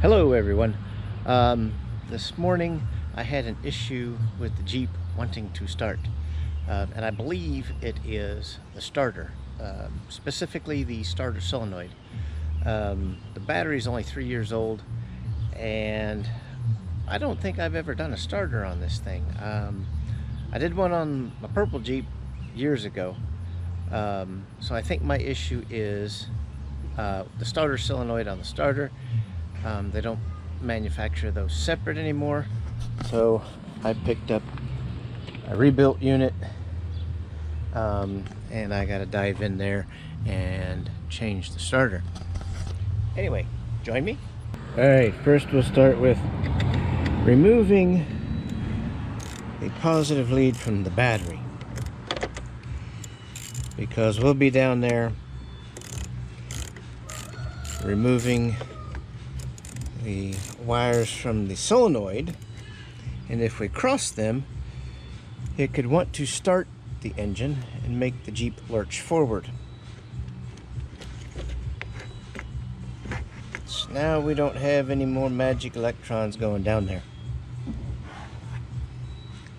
Hello everyone. This morning I had an issue with the Jeep wanting to start, and I believe it is the starter, specifically the starter solenoid. The battery is only 3 years old, and I don't think I've ever done a starter on this thing. I did one on my purple Jeep years ago, so I think my issue is the starter solenoid on the starter. They don't manufacture those separate anymore, so I picked up a rebuilt unit, and I gotta dive in there and change the starter. Anyway, join me. Alright, first we'll start with removing the positive lead from the battery, because we'll be down there removing the wires from the solenoid, and if we cross them, it could want to start the engine and make the Jeep lurch forward. So now we don't have any more magic electrons going down there.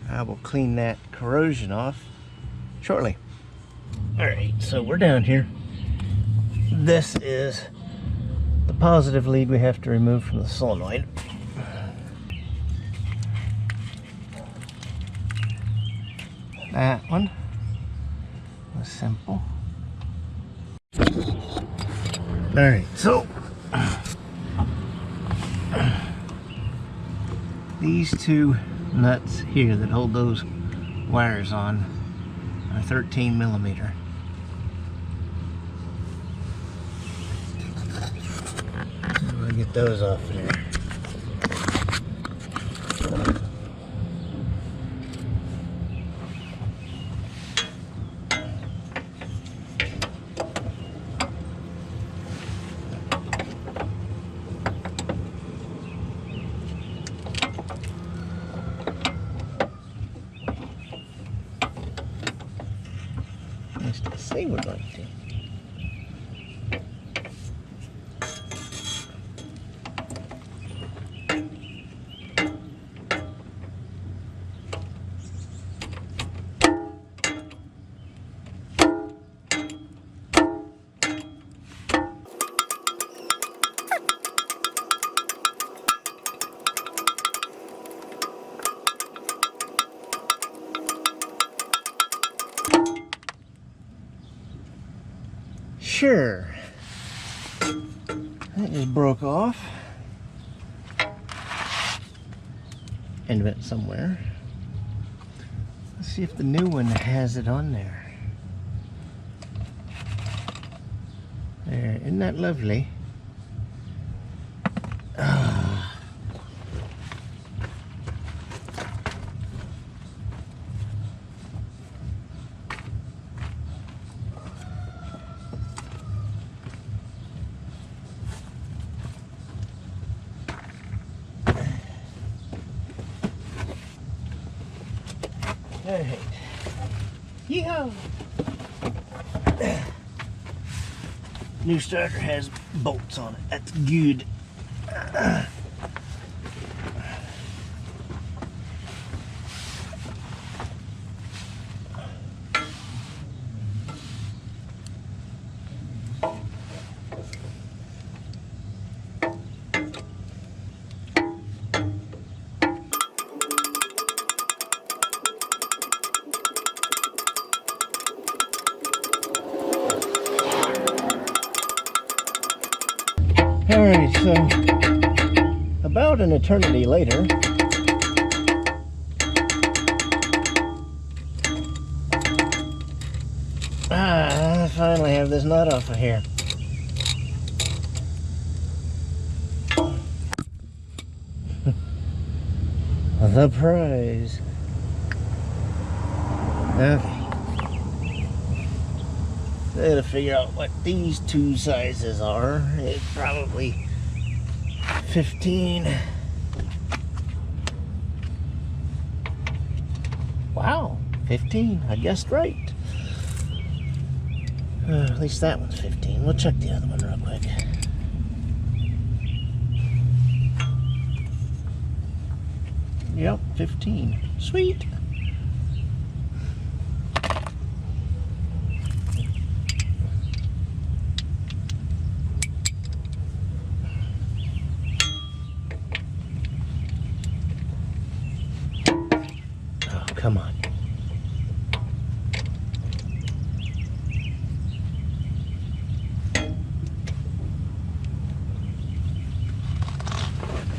I will clean that corrosion off shortly. Alright, so we're down here. This is the positive lead we have to remove from the solenoid. That one was simple. Alright, so these two nuts here that hold those wires on are 13 millimeter. Get those off there. Nice to say we'd like to. Sure, that just broke off and went somewhere. Let's see if the new one has it on there. There, isn't that lovely? Alright. Yeehaw! New starter has bolts on it. That's good. Alright, so about an eternity later, I finally have this nut off of here. The prize. Okay. I gotta figure out what these two sizes are. It's probably 15. Wow, 15. I guessed right. At least that one's 15. We'll check the other one real quick. Yep, 15. Sweet. Oh, come on.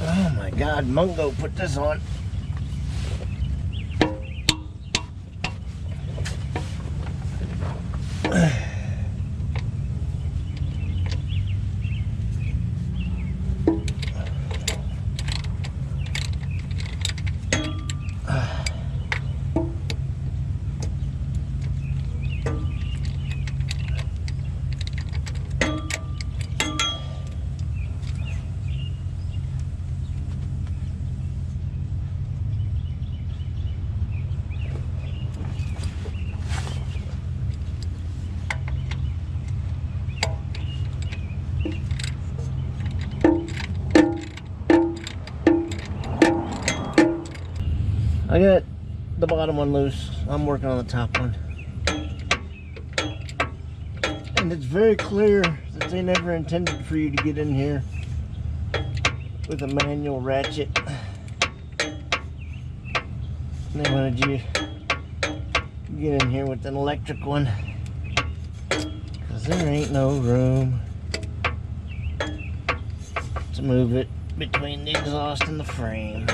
Oh my God, Mungo put this on. I got the bottom one loose. I'm working on the top one. And it's very clear that they never intended for you to get in here with a manual ratchet. They wanted you to get in here with an electric one, because there ain't no room to move it between the exhaust and the frame.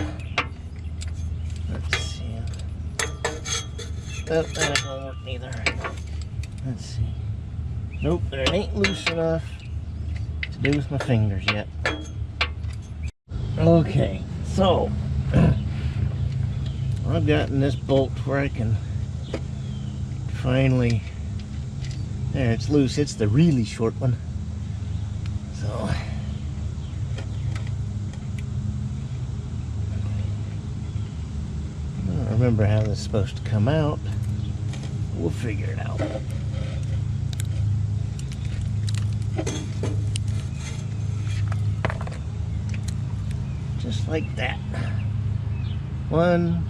Let's see. Oh, that ain't gonna work neither. Let's see. Nope, but it ain't loose enough to do with my fingers yet. Okay, so I've gotten this bolt where I can finally, there, it's loose. It's the really short one. So I don't remember how this is supposed to come out. We'll figure it out. Just like that. One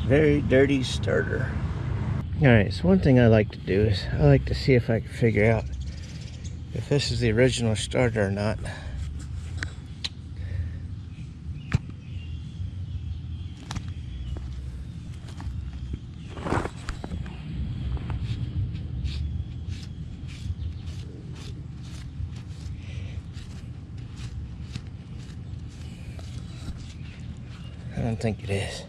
very dirty starter. Alright, so one thing I like to do is I like to see if I can figure out if this is the original starter or not. I don't think it is.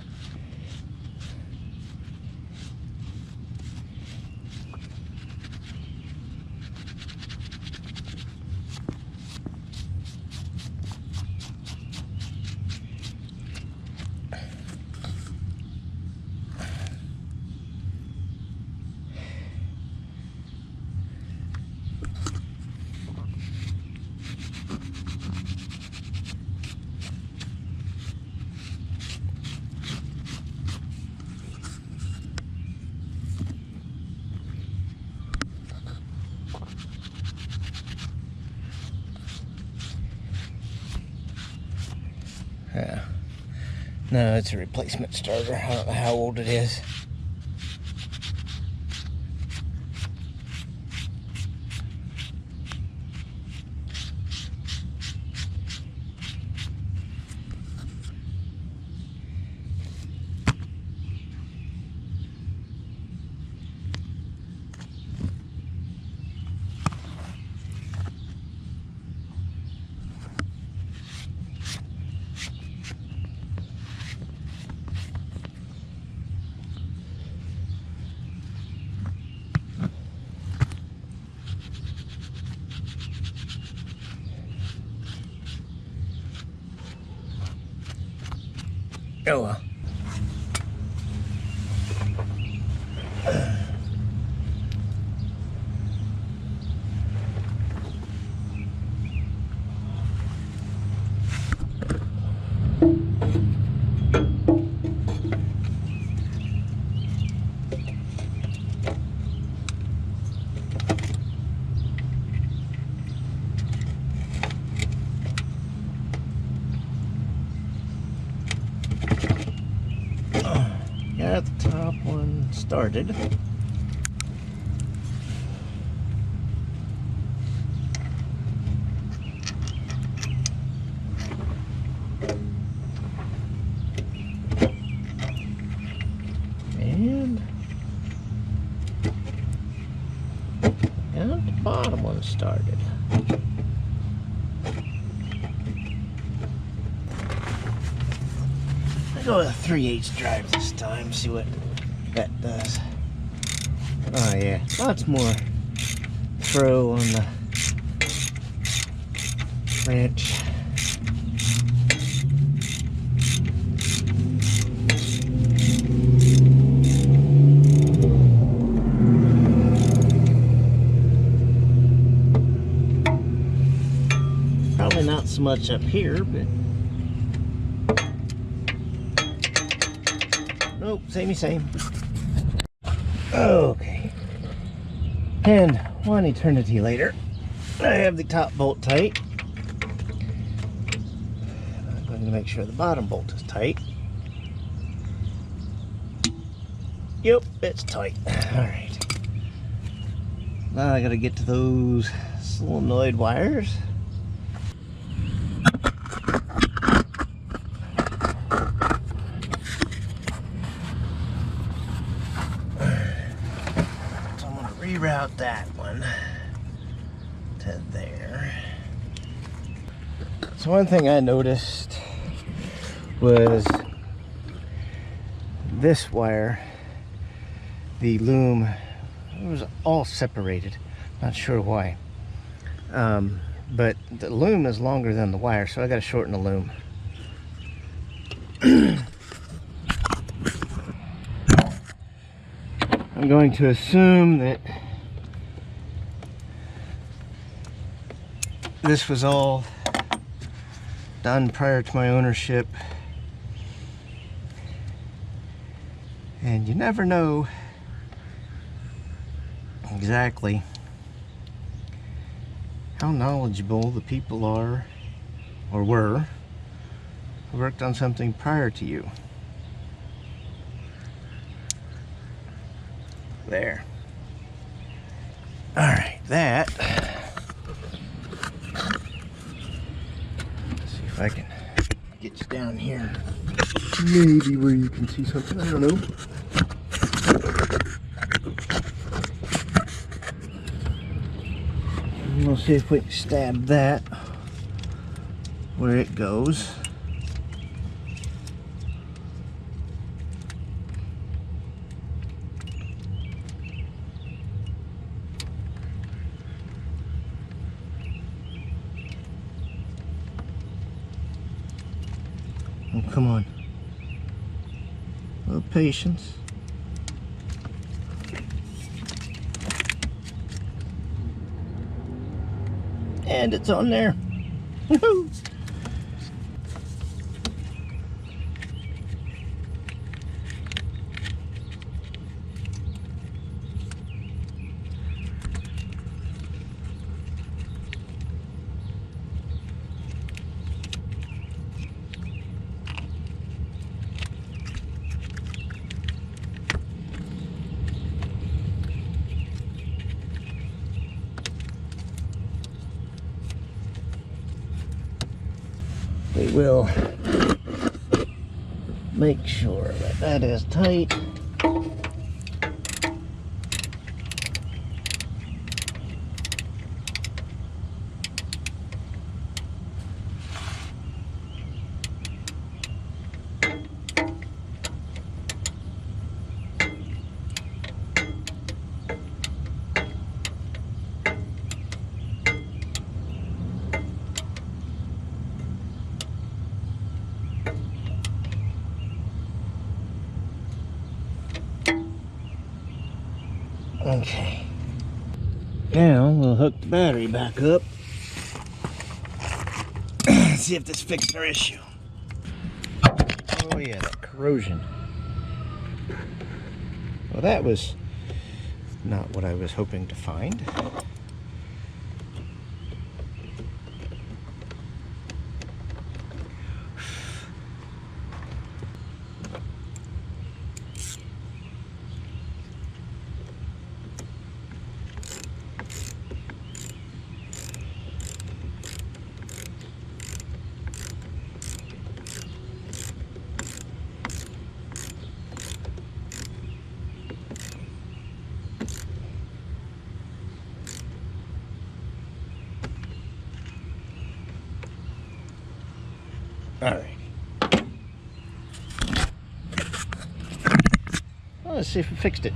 Yeah. No, it's a replacement starter. I don't know how old it is. Oh well. got the top one started. And got the bottom one started. I go with a 3/8 drive this time, see what that does. Oh yeah, lots more throw on the wrench. Probably not so much up here, but nope, same. Okay. And 1 eternity later, I have the top bolt tight. I'm going to make sure the bottom bolt is tight. Yep, it's tight. Alright. Now I gotta get to those solenoid wires. Reroute that one to there. So one thing I noticed was this wire, the loom, it was all separated. Not sure why. But the loom is longer than the wire, so I got to shorten the loom. I'm going to assume that this was all done prior to my ownership, and you never know exactly how knowledgeable the people are or were who worked on something prior to you. There. Alright, that. Let's see if I can get you down here. Maybe where you can see something. I don't know. We'll see if we can stab that where it goes. Oh, come on. A little patience. And it's on there. Woohoo! We will make sure that that is tight. Okay. Now we'll hook the battery back up. See if this fixed our issue. Oh yeah, that corrosion. Well, that was not what I was hoping to find. All right. Well, let's see if we fixed it.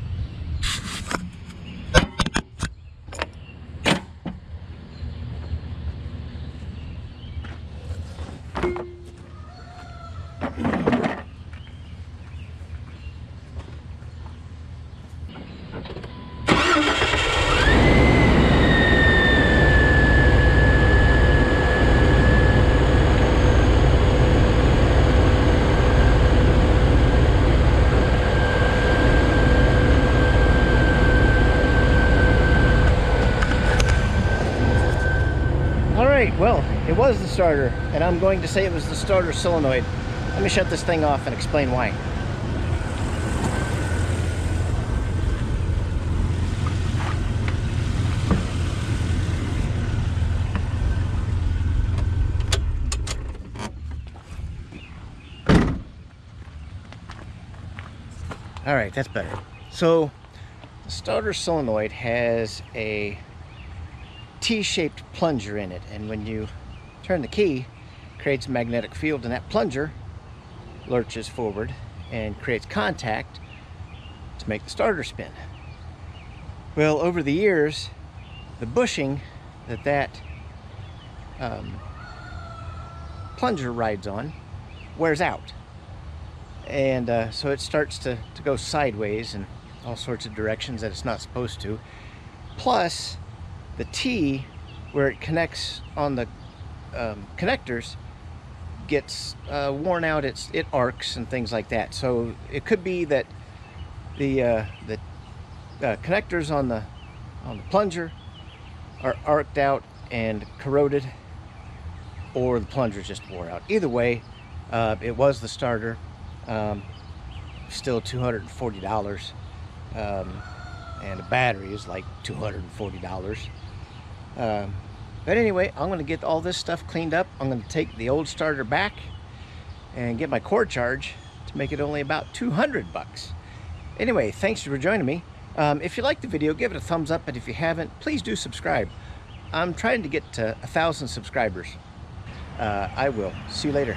Alright, well, it was the starter, and I'm going to say it was the starter solenoid. Let me shut this thing off and explain why. Alright, that's better. So, the starter solenoid has a T-shaped plunger in it, and when you turn the key, it creates a magnetic field, and that plunger lurches forward and creates contact to make the starter spin. Well, over the years, the bushing that plunger rides on wears out, and so it starts to go sideways in all sorts of directions that it's not supposed to. Plus, the T, where it connects on the connectors, gets worn out. It arcs and things like that. So it could be that the connectors on the plunger are arced out and corroded, or the plunger just wore out. Either way, it was the starter. Still $240, and a battery is like $240. But anyway, I'm going to get all this stuff cleaned up. I'm going to take the old starter back and get my cord charge to make it only about 200 bucks. Anyway, thanks for joining me. If you liked the video, give it a thumbs up, and if you haven't, please do subscribe. I'm trying to get to 1,000 subscribers. I will. See you later.